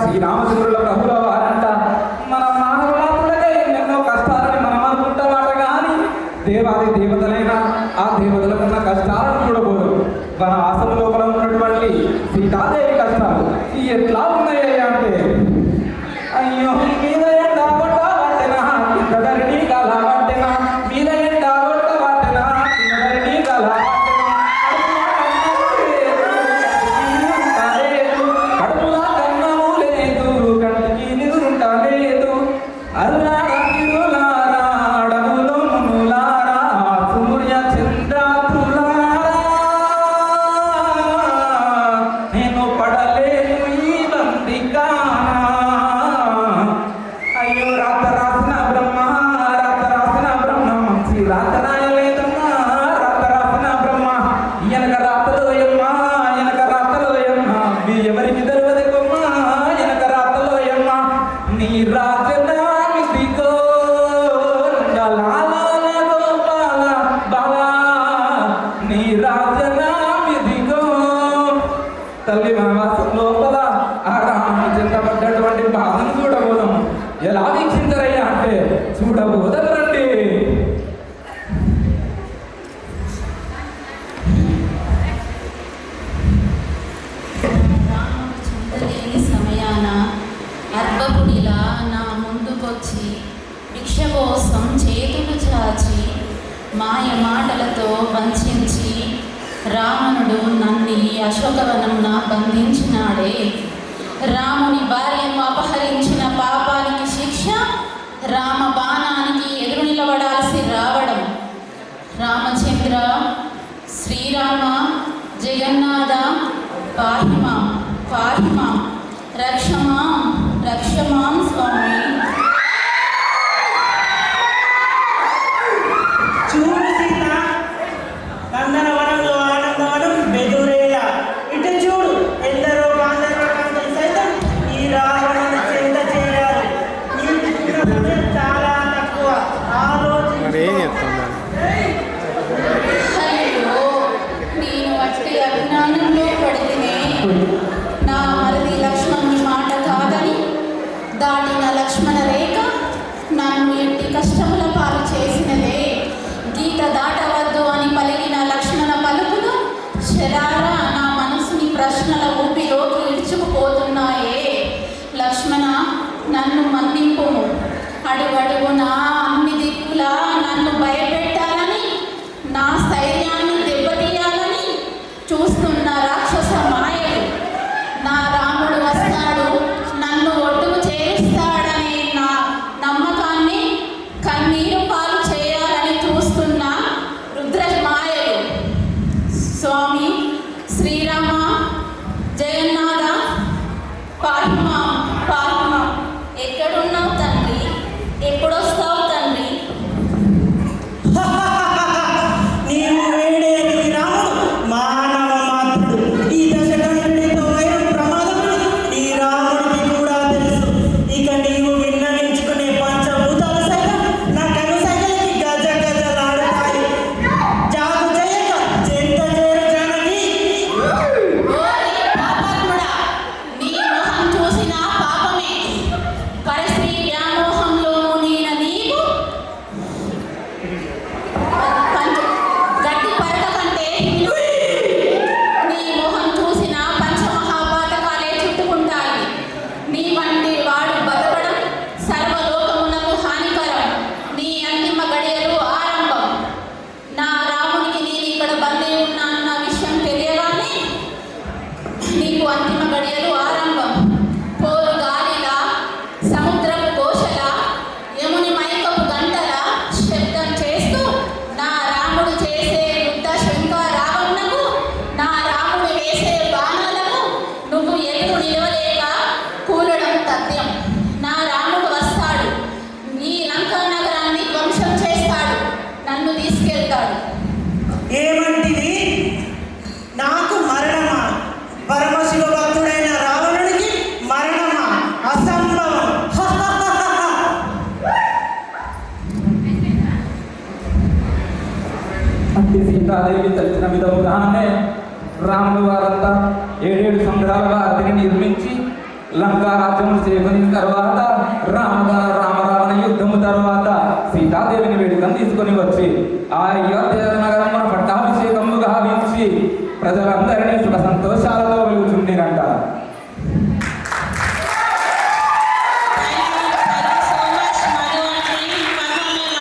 శ్రీరామచంద్రుల ప్రభుల వారంట. మన మానవులకే ఎన్నో కష్టాలని మనం అనుకుంటామాట కానీ దేవాది దేవతలైన ఆ దేవతలకున్న కష్టాలను చూడబోదు. మన ఆసన లోపల ఉన్నటువంటి సీతాదేవి కష్టాలు ఎట్లా ఉన్నాయి అంటే, అయ్యో మీద ఎండ కొట్టబట్టెనా కిందరిని కలబట్టెనా, మీద ఎండ కొట్టబట్టెనా కిందరిని కలబట్టెనా, కడుపులా కన్నము లేదు కంటికి నిదురుంట లేదు, అల్లారా తిరులారా అడవులో మునులారా సూర్య చంద్రాతులారా నేను పడలేను ఈ బందికానా. అయ్యో రాత రాసిన బ్రహ్మ రాత రాసిన బ్రహ్మ మంచి రాత రాయలేదమ్మా, రాత రాసిన బ్రహ్మ ఎనక రాతలోయమ్మా, ఎనక రాతలోయమ్మా మీ ఎవరికి తెలియదమ్మా, ఎనక రాతలోయమ్మా నీ రాజనామిదిగో లాల గోపాల బాలా నీ రాజనామిదిగో. తల్లి వనవాసం లోపల ఆ రాముని చెంతబడ్డటువంటి బాధను చూడబోదాం. ఎలా వీక్షించరయ్యా అంటే చూడబోదం రండి. రాముడు చింతలేని సమయాన అర్భకుడిలా నా ముందుకొచ్చి భిక్ష కోసం చేతులు చాచి మాయ మాటలతో వంచించి రావణుడు నన్ను అశోకవనంన బంధించినాడే. రాముని భార్యను అపహరించిన పాపానికి శిక్ష రామ బాణానికి ఎదురు నిలబడాల్సి రావడం. రామచంద్ర శ్రీరామ జగన్నాథ పాహిమాం పాహిమాం రక్షమాం రక్షమాం స్వామి. చూడు సీత, నందనవనంలో ఆనందవనం బెదురేల. ఇటు చూడు, ఎందరో గాంధర్వకాంతలు సైతం ఈ రావణుని చెంత చేరారు. నీకున్న సమయం చాలా తక్కువ. అయ్యో నేను అట్టి అజ్ఞానంలో పడితేనే నా మరిది లక్ష్మణుని మాట కాదని దాని అట్టి సీతాదేవి తలిచిన విధముగానే రాముడు వారంతా 7 సంవత్సరాల వారిని నిర్మించి లంకా రాజ్యం చేకుని తర్వాత రామరావణ యుద్ధము తర్వాత సీతాదేవిని వేడుకను తీసుకొని వచ్చి ఆ అయోధ్య నగరమున పట్టాభిషేకము గావించి ప్రజలందరినీ సుఖ సంతోషాలు